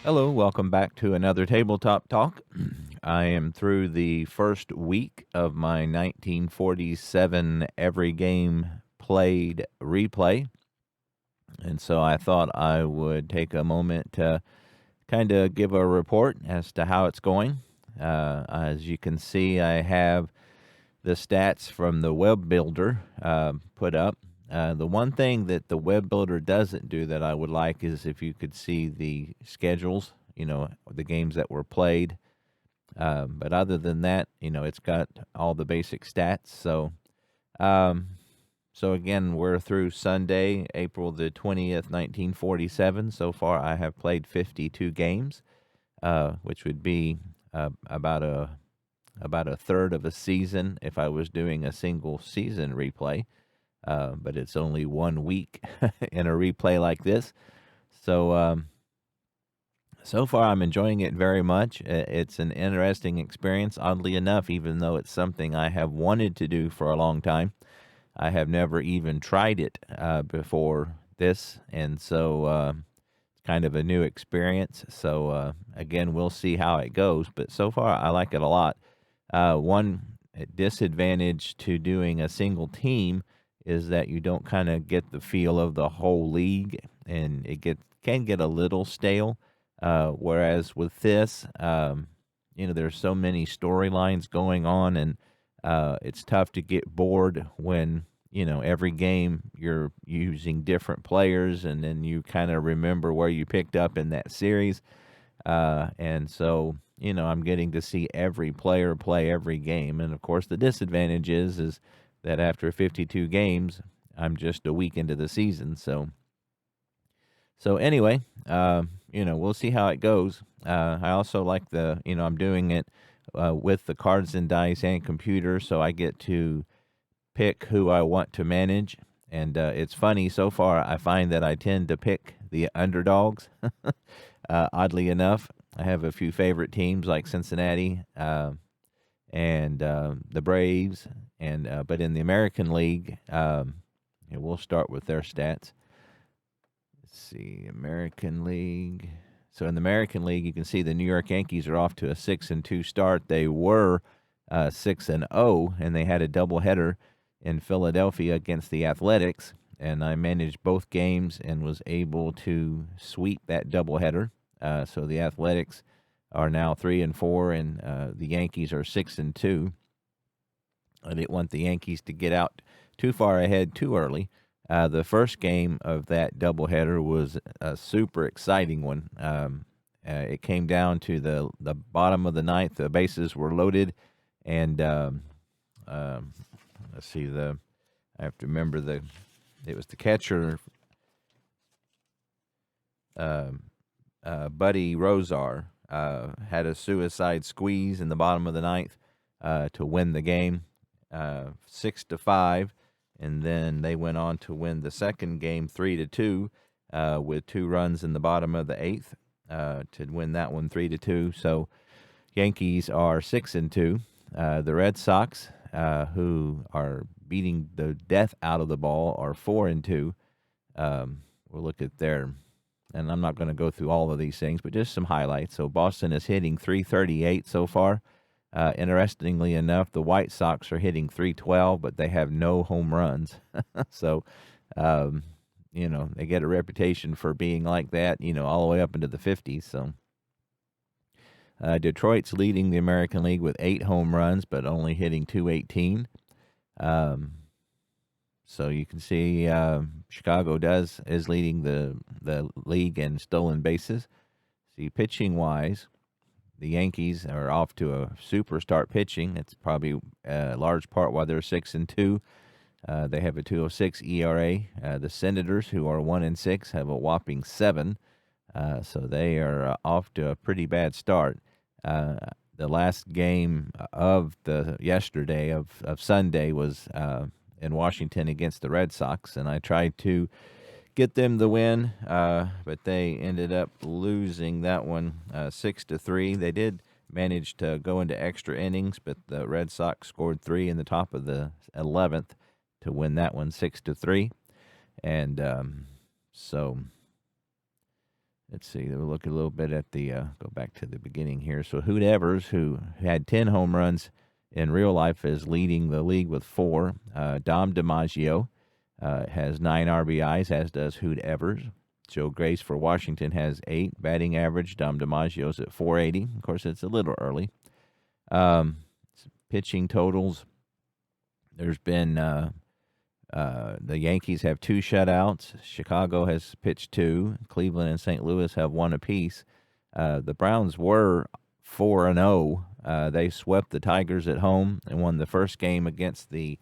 Hello, welcome back to another Tabletop Talk. I am through the first week of my 1947 Every Game Played replay. And so I thought I would take a moment to kind of give a report as to how it's going. As you can see, I have the stats from the web builder put up. The one thing that the web builder doesn't do that I would like is if you could see the schedules, the games that were played. But other than that, it's got all the basic stats. Um, so again, we're through Sunday, April the 20th, 1947. So far, I have played 52 games, which would be about a third of a season if I was doing a single season replay. But it's only 1 week in a replay like this. So far, I'm enjoying it very much. It's an interesting experience, oddly enough, even though it's something I have wanted to do for a long time. I have never even tried it before this, and so it's kind of a new experience. So, again, we'll see how it goes, but so far, I like it a lot. One disadvantage to doing a single team is that you don't kind of get the feel of the whole league, and can get a little stale. Whereas with this, there's so many storylines going on, and it's tough to get bored when every game you're using different players, and then you kind of remember where you picked up in that series. And so, I'm getting to see every player play every game. And of course, the disadvantage is that after 52 games, I'm just a week into the season. So anyway, we'll see how it goes. I also like I'm doing it with the cards and dice and computer, so I get to pick who I want to manage. And it's funny, so far, I find that I tend to pick the underdogs. Oddly enough, I have a few favorite teams like Cincinnati and the Braves, and but in the American League, we'll start with their stats. Let's see, American League. So in the American League, you can see the New York Yankees are off to a 6-2 start. They were 6-0, and they had a doubleheader in Philadelphia against the Athletics. And I managed both games and was able to sweep that doubleheader. So the Athletics are now 3-4, and the Yankees are 6-2. I didn't want the Yankees to get out too far ahead too early. The first game of that doubleheader was a super exciting one. It came down to the bottom of the ninth. The bases were loaded, and let's see, I have to remember it was the catcher, Buddy Rozar, had a suicide squeeze in the bottom of the ninth to win the game, 6-5. And then they went on to win the second game 3-2 with 2 runs in the bottom of the eighth to win that one 3-2. So Yankees are 6-2. The Red Sox, who are beating the death out of the ball, are 4-2. We'll look at their, and I'm not going to go through all of these things, but just some highlights. So Boston is hitting 338 so far. Interestingly enough, the White Sox are hitting 312, but they have no home runs. So, they get a reputation for being like that, all the way up into the 50s. So, Detroit's leading the American League with 8 home runs, but only hitting 218. So you can see Chicago is leading the league in stolen bases. See, pitching wise, the Yankees are off to a super start pitching. It's probably a large part why they're 6-2. They have a 2.06 ERA. The Senators, who are 1-6, have a whopping 7. So they are off to a pretty bad start. The last game of the yesterday of Sunday was in Washington against the Red Sox, and I tried to get them the win, but they ended up losing that one 6-3. They did manage to go into extra innings, but the Red Sox scored 3 in the top of the 11th to win that one 6-3. And so let's see. We'll look a little bit at the go back to the beginning here. So Hoot Evers, who had 10 home runs in real life, is leading the league with 4. Dom DiMaggio has 9 RBIs, as does Hoot Evers. Joe Grace for Washington has 8 batting average. Dom DiMaggio's at 480. Of course, it's a little early. Pitching totals. There's been the Yankees have 2 shutouts. Chicago has pitched 2. Cleveland and St. Louis have 1 apiece. The Browns were 4-0. They swept the Tigers at home and won the first game against the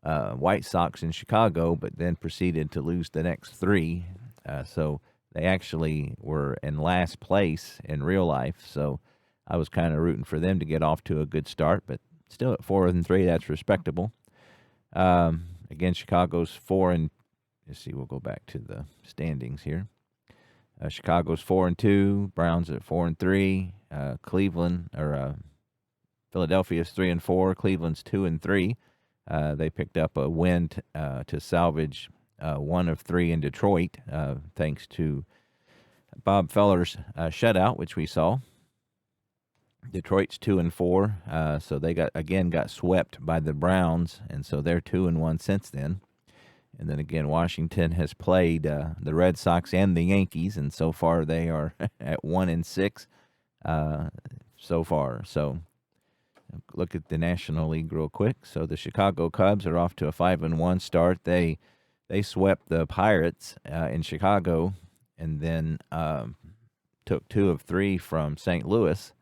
White Sox in Chicago, but then proceeded to lose the next 3. So they actually were in last place in real life. So I was kind of rooting for them to get off to a good start, but still at 4-3, that's respectable. Again, Chicago's 4 and let's see. We'll go back to the standings here. Chicago's 4-2. Browns at 4-3. Cleveland or Philadelphia's 3-4. Cleveland's 2-3. They picked up a win to salvage 1 of 3 in Detroit, thanks to Bob Feller's shutout, which we saw. Detroit's 2-4, so they got swept by the Browns, and so they're 2-1 since then. And then again, Washington has played the Red Sox and the Yankees, and so far they are at 1-6 so far. So look at the National League real quick. So the Chicago Cubs are off to a 5-1 start. They swept the Pirates in Chicago, and then took 2 of 3 from St. Louis.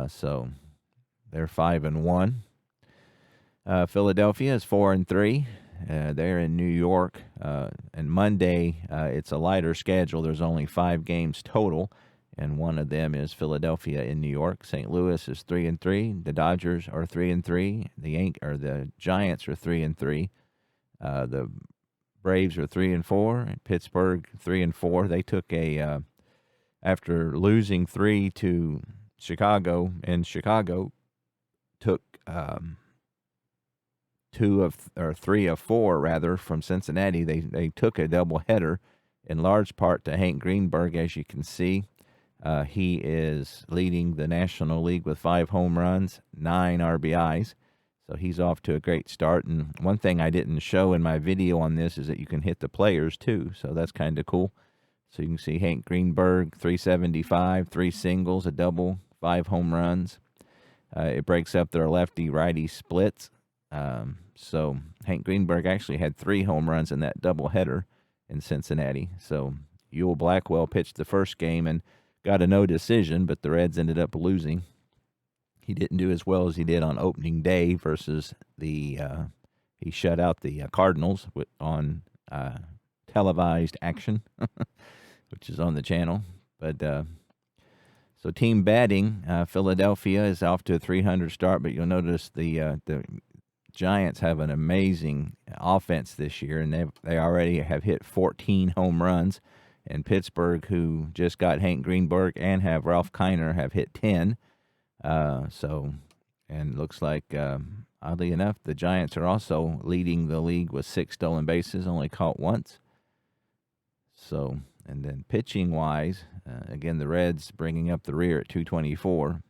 So they're 5-1. Philadelphia is 4-3. They're in New York. And Monday, it's a lighter schedule. There's only 5 games total, and one of them is Philadelphia in New York. St. Louis is 3-3. The Dodgers are 3-3. The Giants are 3-3. The Braves are 3-4. And Pittsburgh 3-4. They took after losing 3 to Chicago, and Chicago took 3 of 4 rather from Cincinnati. They took a doubleheader in large part to Hank Greenberg, as you can see. He is leading the National League with 5 home runs, 9 RBIs. So he's off to a great start. And one thing I didn't show in my video on this is that you can hit the players too. So that's kind of cool. So you can see Hank Greenberg, 375, 3 singles, a double, 5 home runs. It breaks up their lefty-righty splits. So Hank Greenberg actually had 3 home runs in that doubleheader in Cincinnati. So Ewell Blackwell pitched the first game and got a no decision, but the Reds ended up losing. He didn't do as well as he did on opening day versus he shut out the Cardinals on televised action, which is on the channel. But so team batting, Philadelphia is off to a 300 start, but you'll notice the Giants have an amazing offense this year, and they already have hit 14 home runs. And Pittsburgh, who just got Hank Greenberg and have Ralph Kiner, have hit 10. And looks like, oddly enough, the Giants are also leading the league with 6 stolen bases, only caught once. So, and then pitching-wise, again, the Reds bringing up the rear at 224.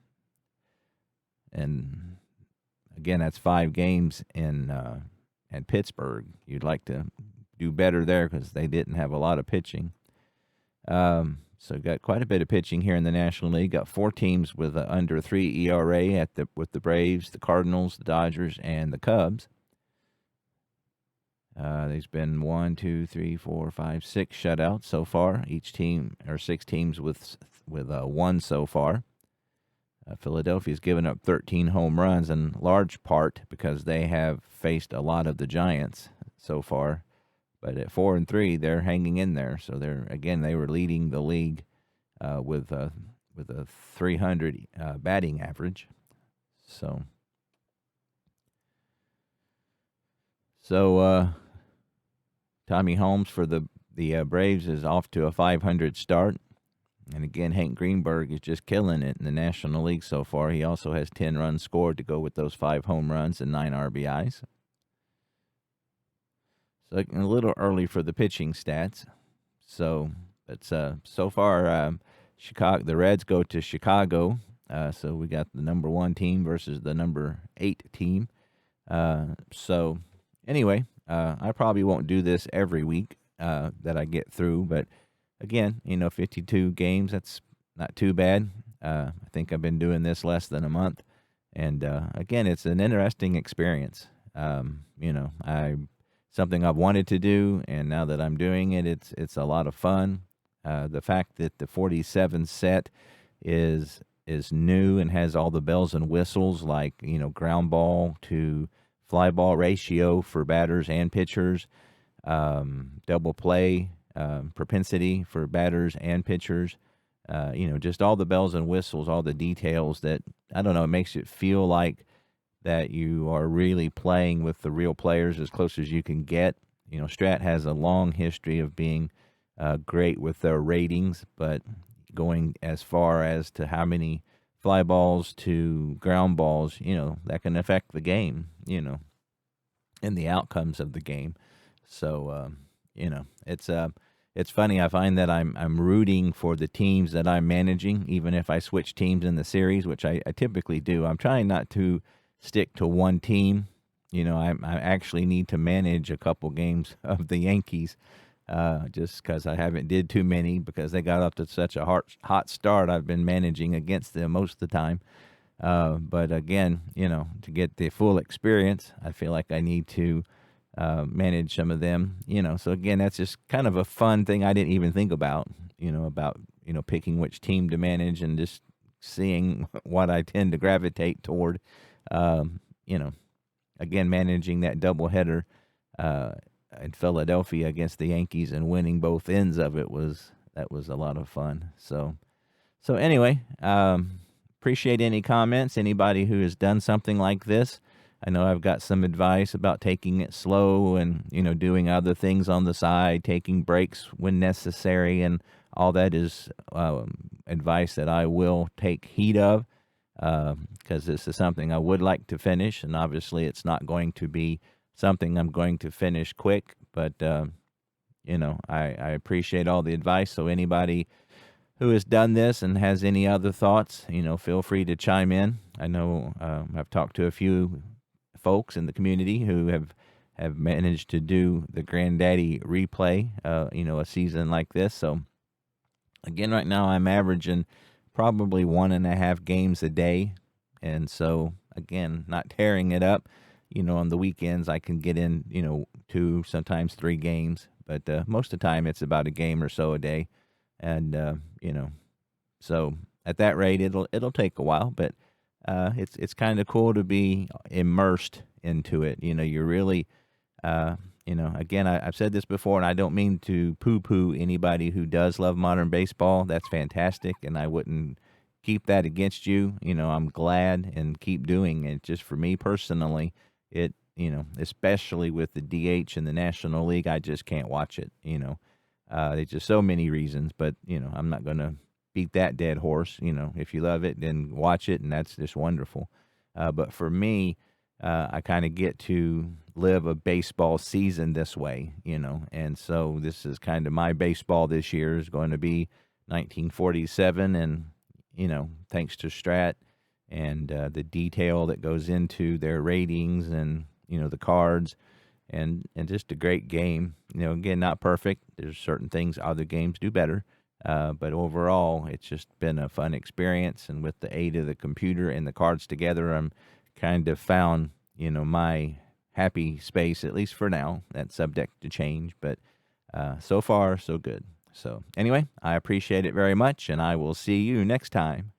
And, again, that's 5 games in Pittsburgh. You'd like to do better there because they didn't have a lot of pitching. So got quite a bit of pitching here in the National League. Got 4 teams with under 3 ERA with the Braves, the Cardinals, the Dodgers, and the Cubs. There's been 1, 2, 3, 4, 5, 6 shutouts so far. Each team, or 6 teams with 1 so far. Philadelphia's given up 13 home runs, in large part because they have faced a lot of the Giants so far. But at 4-3, they're hanging in there. So they were leading the league with a 300 batting average. So Tommy Holmes for the Braves is off to a 500 start. And again, Hank Greenberg is just killing it in the National League so far. He also has 10 runs scored to go with those 5 home runs and 9 RBIs. So a little early for the pitching stats. So But so far, Chicago, the Reds go to Chicago. So we got the number 1 team versus the number 8 team. So anyway, I probably won't do this every week that I get through, but again, 52 games, that's not too bad. I think I've been doing this less than a month. And again, it's an interesting experience. I something I've wanted to do, and now that I'm doing it, it's a lot of fun. The fact that the 47 set is new and has all the bells and whistles, like ground ball to fly ball ratio for batters and pitchers, double play propensity for batters and pitchers. Just all the bells and whistles, all the details that, I don't know, it makes it feel like that you are really playing with the real players as close as you can get. Strat has a long history of being great with their ratings, but going as far as to how many fly balls to ground balls, that can affect the game, and the outcomes of the game. So, it's funny. I find that I'm rooting for the teams that I'm managing, even if I switch teams in the series, which I typically do. I'm trying not to stick to one team. I actually need to manage a couple games of the Yankees, just because I haven't did too many because they got up to such a hot start. I've been managing against them most of the time. But again, to get the full experience, I feel like I need to manage some of them. So again, that's just kind of a fun thing I didn't even think about. Picking which team to manage and just seeing what I tend to gravitate toward. Um, you know, Again, managing that doubleheader in Philadelphia against the Yankees and winning both ends of it was a lot of fun. So anyway, appreciate any comments. Anybody who has done something like this. I know I've got some advice about taking it slow and doing other things on the side, taking breaks when necessary, and all that is advice that I will take heed of, because this is something I would like to finish, and obviously it's not going to be something I'm going to finish quick, but I appreciate all the advice. So anybody who has done this and has any other thoughts, feel free to chime in. I know I've talked to a few folks in the community who have managed to do the Granddaddy replay, a season like this. So again, right now I'm averaging probably 1.5 games a day. And so again, not tearing it up, on the weekends I can get in, 2, sometimes 3 games, but most of the time it's about a game or so a day. And, so at that rate, it'll take a while, but it's kind of cool to be immersed into it. You're really, again, I've said this before, and I don't mean to poo-poo anybody who does love modern baseball. That's fantastic, and I wouldn't keep that against you. I'm glad and keep doing it. Just for me personally, it, especially with the DH in the National League, I just can't watch it. There's just so many reasons, but, I'm not going to beat that dead horse. If you love it, then watch it, and that's just wonderful. But for me, I kind of get to live a baseball season this way, and so this is kind of my baseball this year is going to be 1947, and, thanks to Strat and the detail that goes into their ratings and, the cards, and just a great game. Again, not perfect. There's certain things other games do better. But overall, it's just been a fun experience. And with the aid of the computer and the cards together, I'm kind of found, my happy space, at least for now. That's subject to change. But so far, so good. So anyway, I appreciate it very much, and I will see you next time.